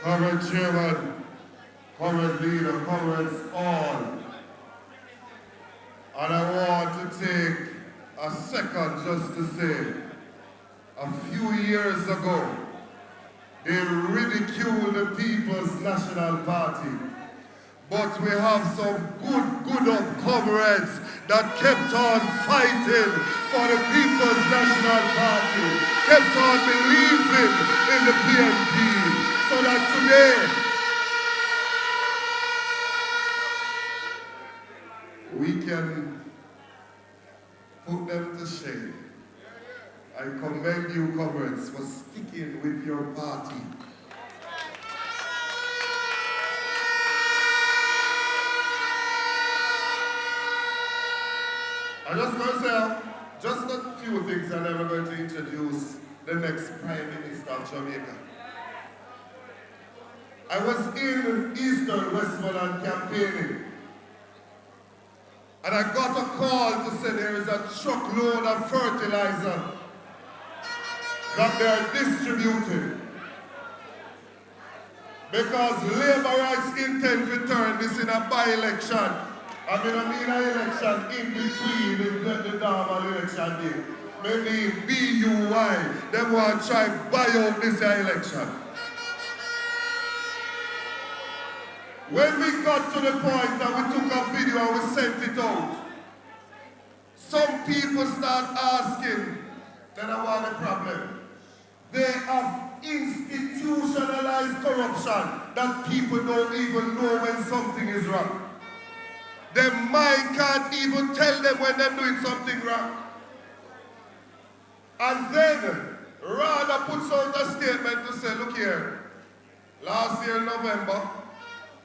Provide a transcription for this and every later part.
Comrade Chairman, Comrade Leader, Comrades all. And I want to take a second just to say, a few years ago, they ridiculed the People's National Party. But we have some good comrades that kept on fighting for the People's National Party, kept on believing in the PNP, so that today we can put them to shame. I commend you, comrades, for sticking with your party. I'm just going to say just a few things, and then we're going to introduce the next Prime Minister of Jamaica. I was in Eastern Westmoreland campaigning, and I got a call to say there is a truckload of fertilizer that they are distributing because Labour rights intend to turn this in a by-election. I mean an election in between the normal election day. Maybe BUY, they want to try buy out this election. When we got to the point that we took a video and we sent it out, some people start asking, then I want a problem. They have institutionalized corruption that people don't even know when something is wrong. Their mind can't even tell them when they're doing something wrong. And then, rather puts out a statement to say, look here, last year in November,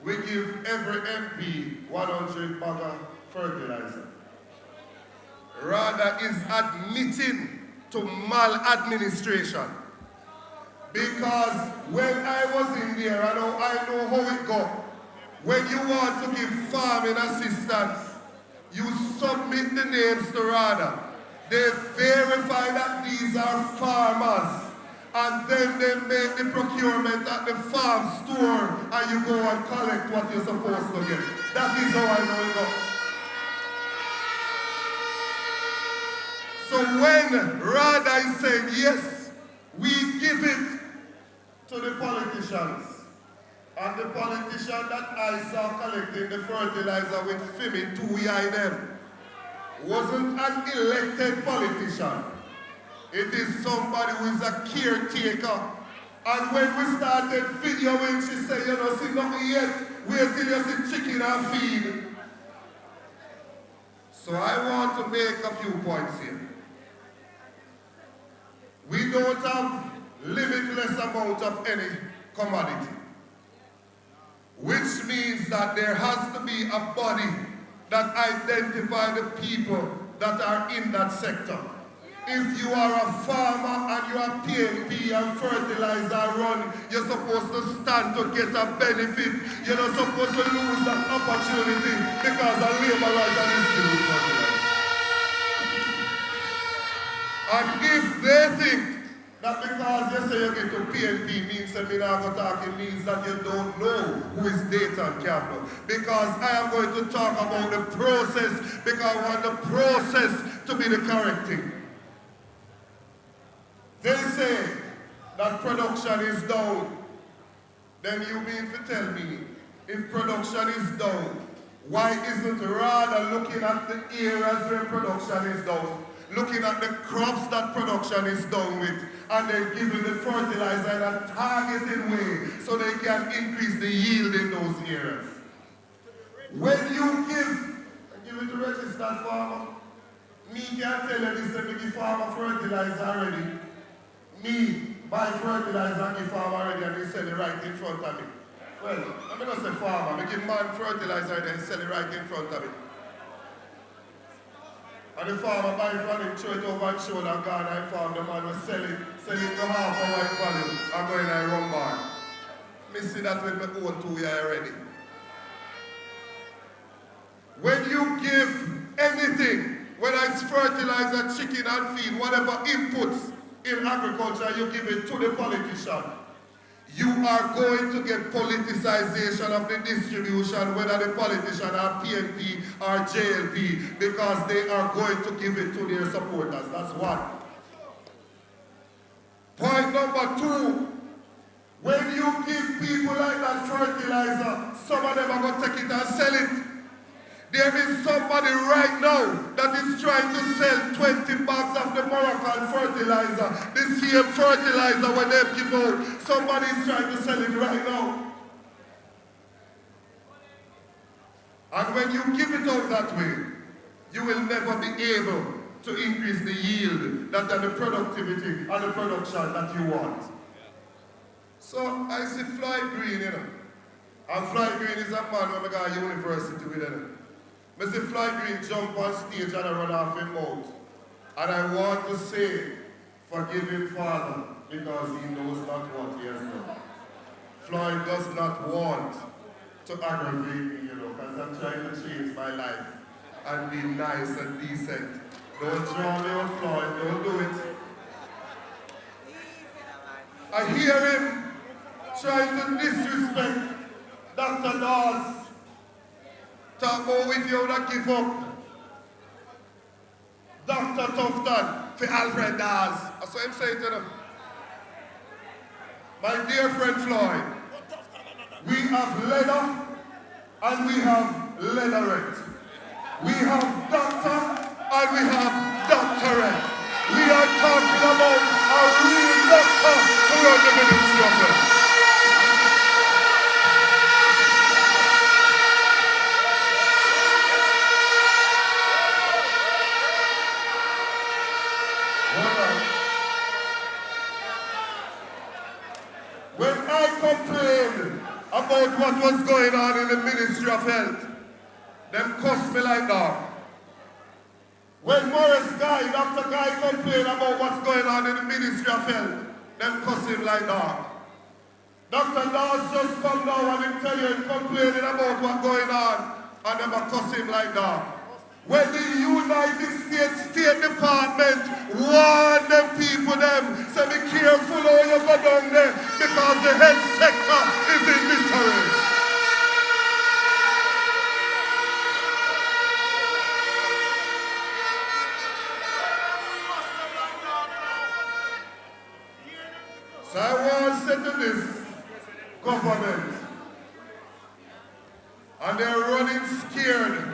we give every MP 100 bag of fertilizer. Rather is admitting to maladministration. Because when I was in there, I know how it goes. When you want to give farming assistance, you submit the names to RADA. They verify that these are farmers. And then they make the procurement at the farm store and you go and collect what you're supposed to get. That is how I know it goes. So when RADA is saying, yes, we give it to the politicians, and the politician that I saw collecting the fertilizer with Fimi, 2 them, wasn't an elected politician. It is somebody who is a caretaker. And when we started videoing, she said, you know, see nothing yet. Wait till you see chicken and feed. So I want to make a few points here. We don't have limitless amount of any commodity, which means that there has to be a body that identifies the people that are in that sector. If you are a farmer and you are PNP and fertilizer run, you're supposed to stand to get a benefit. You're not supposed to lose that opportunity because of labor right and distribute fertilizer. And if they think that because you say you get to PNP means that we not going to talk, it means that you don't know who is Dayton Campbell. Because I am going to talk about the process, because I want the process to be the correct thing. They say that production is down. Then you mean to tell me, if production is down, why isn't RADA looking at the areas where production is down, looking at the crops that production is done with, and then giving the fertilizer in a targeted way so they can increase the yield in those areas? When you give it to registered farmer, me can tell you this, and give farmer fertilizer already. Me buy fertilizer and give farmer already and they sell it right in front of me. Well, I'm not say farmer, I give man fertilizer and they sell it right in front of me. And the farmer buy it from him, throw it over his shoulder and go and farm the man will sell it for half a white value and go in a rum bar. Me see that with my own 2 years already. When you give anything, whether it's fertilizer, chicken and feed, whatever inputs in agriculture, you give it to the politician. you are going to get politicization of the distribution, whether the politician are PNP or JLP, because they are going to give it to their supporters. That's one. Point number two, when you give people like that fertilizer, some of them are going to take it and sell it. There is somebody right now that is trying to sell 20 bags of the Moroccan fertilizer. The same fertilizer when they give out. Somebody is trying to sell it right now. And when you give it out that way, you will never be able to increase the yield, that and the productivity and the production that you want. So I see Floyd Green, you know. And Floyd Green is a man when I go to university with him. I see Floyd Green jump on stage and I run off him mouth. And I want to say, forgive him, Father, because he knows not what he has done. Floyd does not want to aggravate me, you know, because I'm trying to change my life and be nice and decent. Don't draw me on Floyd, don't do it. I hear him trying to disrespect Dr. Dawes. Talk about if you would give up Dr. Tufton for Alfred Dawes. That's what I'm saying to them. My dear friend Floyd, we have leather and we have leatherette. We have doctor and we have doctorate. We are talking about a real doctor to run the ministry of health. When I complained about what was going on in the Ministry of Health, them cussed me like that. When Morris Guy, Dr. Guy complained about what's going on in the Ministry of Health, them cuss him like that. Dr. Dawes just come down and tell you complaining about what's going on, and them a cuss him like that. When the United States State Department warned them people them, say be careful how you go down there because the health sector is in misery. So I want to say to this government, and they're running scared.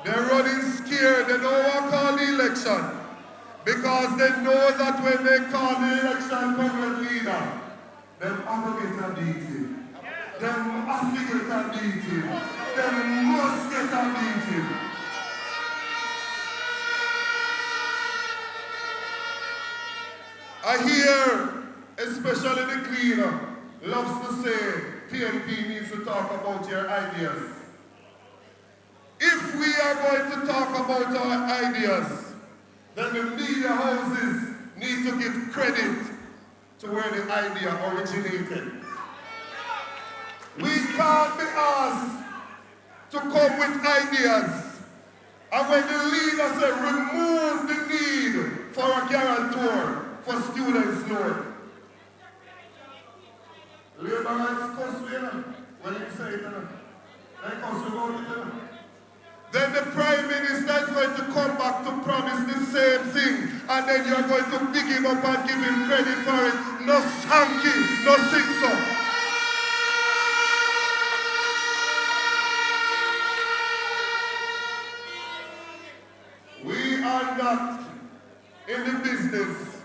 They're running scared. They don't want to call the election because they know that when they call the election government leader, them are going to get a beating. Them have to get a beating. Them must get a beating. I hear, especially the cleaner, loves to say PNP needs to talk about your ideas. If we are going to talk about our ideas, then the media houses need to give credit to where the idea originated. We can't be asked to come with ideas, and when the leader says remove the need for a guarantor for students' loan. Labour rights cost me, when you say it, they cost about it. Then the Prime Minister is going to come back to promise the same thing, and then you're going to pick him up and give him credit for it. No Sankey, no Sixo. We are not in the business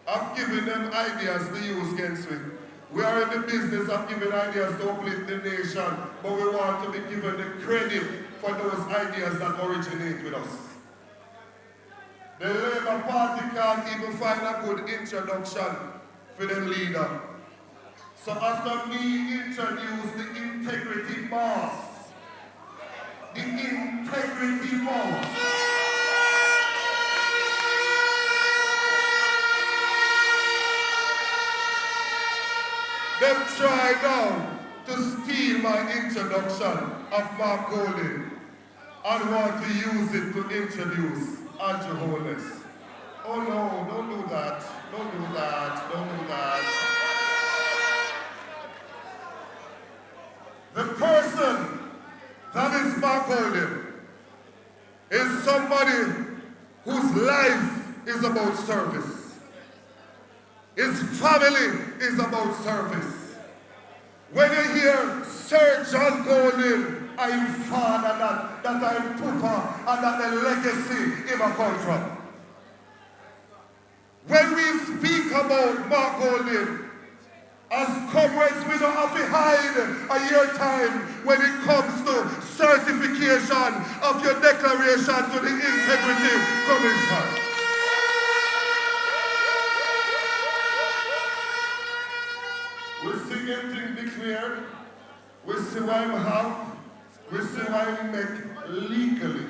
of giving them ideas to use against me. We are in the business of giving ideas to uplift the nation, but we want to be given the credit for those ideas that originate with us. The Labour Party can't even find a good introduction for the leader. So after me introduce the integrity boss, them try now to steal my introduction of Mark Golding and want to use it to introduce Andrew Holness. Oh no, don't do that. Don't do that. Don't do that. Golden is somebody whose life is about service. His family is about service. When you hear Sir John Golden, I'm father, that I'm papa, and that the legacy him a come from. When we speak about Mark Golden, as comrades, we don't have to hide a year time when it comes to certification of your declaration to the Integrity Commission. We see everything declared, we see what we have, we see what we make legally.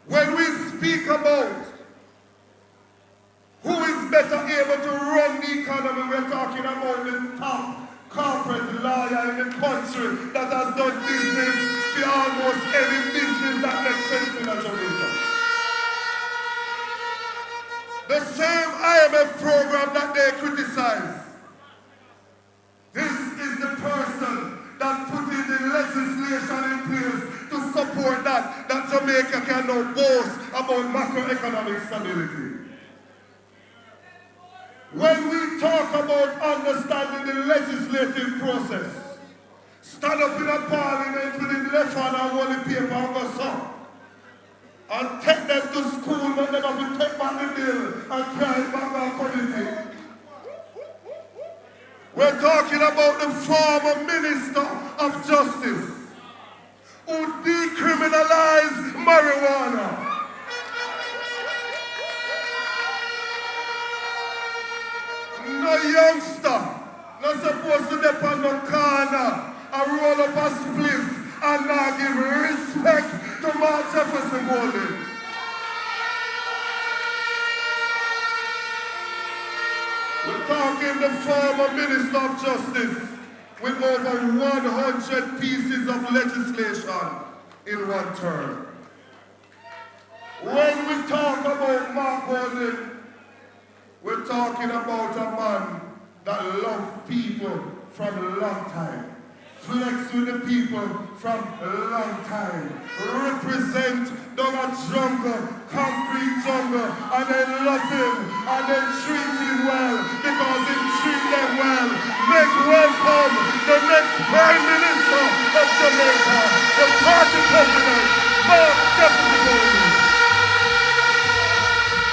When we speak about who is better able to run the economy, we're talking about the top corporate lawyer in the country that has done business for almost any business that makes sense in a Jamaica. The same IMF program that they criticize. This is the person that put in the legislation in place to support that Jamaica can now boast about macroeconomic stability. When we talk about understanding the legislative process, stand up in a parliament with the left hand and hold the paper and go so, and take them to school, but then have to take back the bill and carry it back to our community. We're talking about the former Minister of Justice who decriminalized marijuana. No youngster not supposed to depend on the corner and roll up a spliff and not give respect to Mark Jefferson Golden. We're talking the former Minister of Justice with over 100 pieces of legislation in one term. When we talk about Mark Golden, we're talking about a man that loved people from a long time. Flex with the people from a long time. Represent down a jungle, concrete jungle, and they love him and they treat him well because he treat them well. Make welcome the next Prime Minister of Jamaica, the party president, Mark Jefferson Golden.